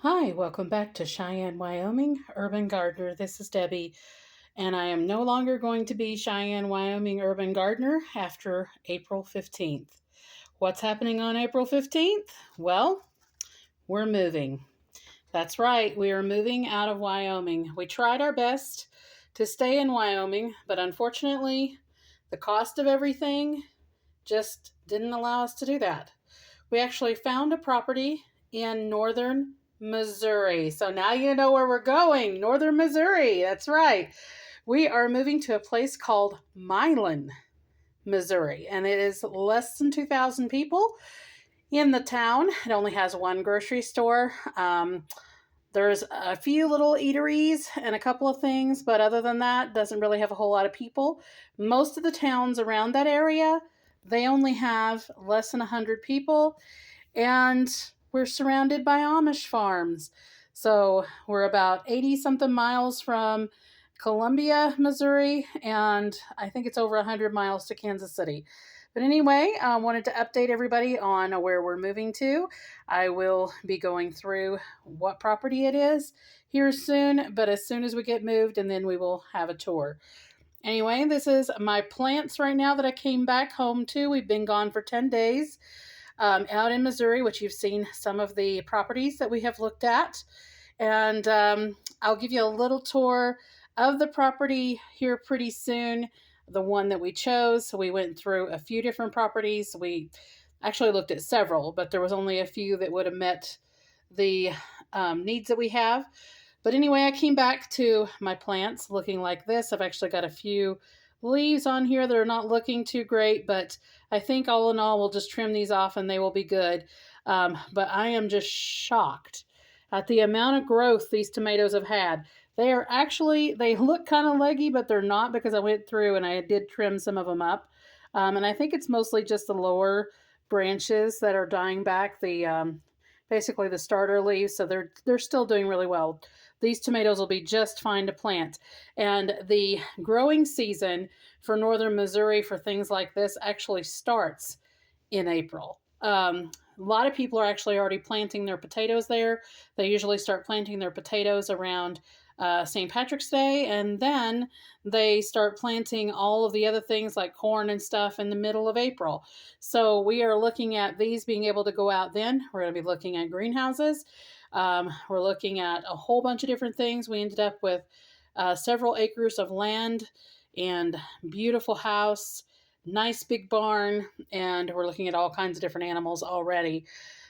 Hi, welcome back to Cheyenne, Wyoming, Urban Gardener. This is Debbie, and I am no longer going to be Cheyenne, Wyoming Urban Gardener after April 15th. What's happening on April 15th? Well, we're moving. That's right, we are moving out of Wyoming. We tried our best to stay in Wyoming, but unfortunately, the cost of everything just didn't allow us to do that. We actually found a property in northern Missouri. So now you know where we're going. Northern Missouri. That's right. We are moving to a place called Milan, Missouri, and it is less than 2,000 people in the town. It only has one grocery store. There's a few little eateries and a couple of things, but other than that, doesn't really have a whole lot of people. Most of the towns around that area, they only have less than 100 people, and we're surrounded by Amish farms. So we're about 80 something miles from Columbia, Missouri, and I think it's over 100 miles to Kansas City. But anyway, I wanted to update everybody on where we're moving to. I will be going through what property it is here soon, but as soon as we get moved, and then we will have a tour. Anyway, this is my plants right now that I came back home to. We've been gone for 10 days out in Missouri, which you've seen some of the properties that we have looked at. And I'll give you a little tour of the property here pretty soon, the one that we chose. So we went through a few different properties. We actually looked at several, but there was only a few that would have met the needs that we have. But anyway, I came back to my plants looking like this. I've actually got a few leaves on here that are not looking too great, but I think all in all, we'll just trim these off and they will be good. But I am just shocked at the amount of growth these tomatoes have had. They look kind of leggy, but they're not, because I went through and I did trim some of them up. And I think it's mostly just the lower branches that are dying back, basically the starter leaves. So they're still doing really well. These tomatoes will be just fine to plant. And the growing season for northern Missouri for things like this actually starts in April. A lot of people are actually already planting their potatoes there. They usually start planting their potatoes around St. Patrick's Day, and then they start planting all of the other things like corn and stuff in the middle of April. So we are looking at these being able to go out then. We're going to be looking at greenhouses. We're looking at a whole bunch of different things. We ended up with several acres of land and beautiful house, nice big barn, and we're looking at all kinds of different animals already.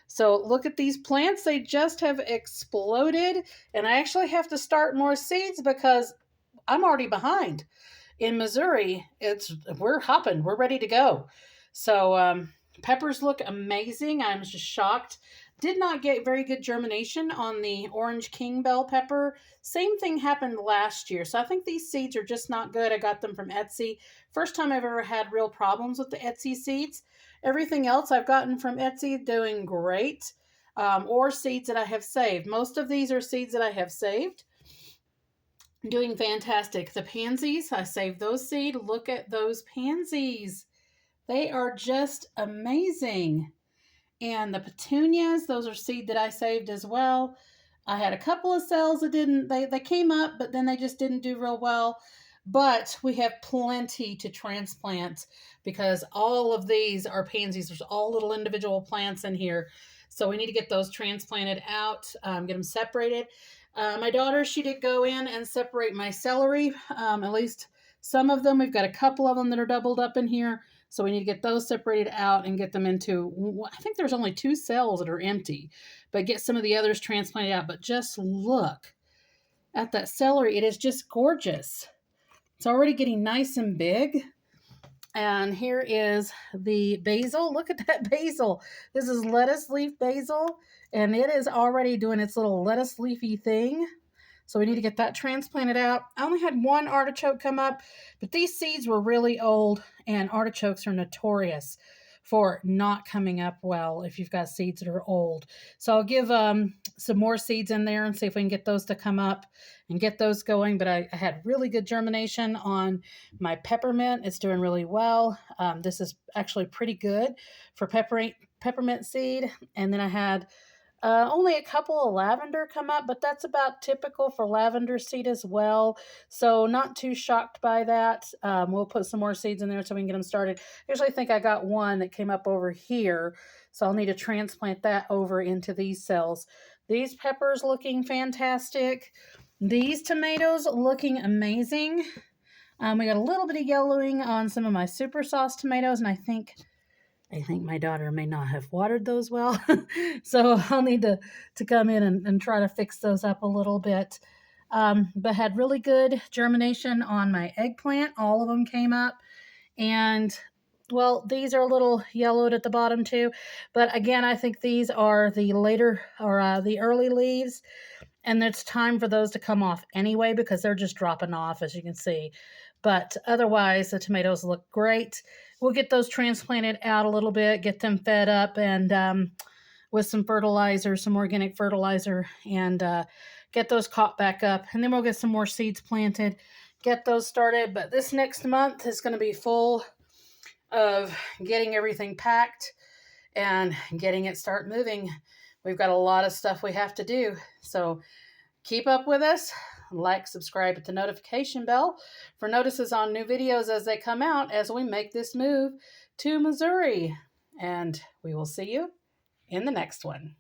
So look at these plants, they just have exploded, and I actually have to start more seeds because I'm already behind. In Missouri, we're hopping, we're ready to go. So peppers look amazing. I'm just shocked. Did not get very good germination on the orange king bell pepper. Same thing happened last year. So I think these seeds are just not good. I got them from Etsy. First time I've ever had real problems with the Etsy seeds. Everything else I've gotten from Etsy doing great, or seeds that I have saved. Most of these are seeds that I have saved. Doing fantastic. The pansies, I saved those seed. Look at those pansies. They are just amazing. And the petunias, those are seed that I saved as well. I had a couple of cells that they came up, but then they just didn't do real well. But we have plenty to transplant because all of these are pansies. There's all little individual plants in here. So we need to get those transplanted out, get them separated. My daughter, she did go in and separate my celery, at least some of them. We've got a couple of them that are doubled up in here. So we need to get those separated out and get them into, I think there's only 2 cells that are empty, but get some of the others transplanted out. But just look at that celery. It is just gorgeous. It's already getting nice and big. And here is the basil. Look at that basil. This is lettuce leaf basil, and it is already doing its little lettuce leafy thing. So we need to get that transplanted out. I only had one artichoke come up, but these seeds were really old, and artichokes are notorious for not coming up well if you've got seeds that are old. So I'll give some more seeds in there and see if we can get those to come up and get those going. But I had really good germination on my peppermint. It's doing really well. This is actually pretty good for peppermint seed. And then I had Only a couple of lavender come up, but that's about typical for lavender seed as well. So not too shocked by that. We'll put some more seeds in there so we can get them started. I usually think I got one that came up over here, so I'll need to transplant that over into these cells. These peppers looking fantastic. These tomatoes looking amazing. We got a little bit of yellowing on some of my super sauce tomatoes, and I think my daughter may not have watered those well. So I'll need to come in and try to fix those up a little bit. But had really good germination on my eggplant. All of them came up. And well, these are a little yellowed at the bottom too. But again, I think these are the later or the early leaves. And it's time for those to come off anyway because they're just dropping off, as you can see. But otherwise, the tomatoes look great. We'll get those transplanted out a little bit, get them fed up, and with some fertilizer, some organic fertilizer, and get those caught back up. And then we'll get some more seeds planted, get those started. But this next month is going to be full of getting everything packed and getting it start moving. We've got a lot of stuff we have to do. So keep up with us. Like, subscribe, hit the notification bell for notices on new videos as they come out as we make this move to Missouri. And we will see you in the next one.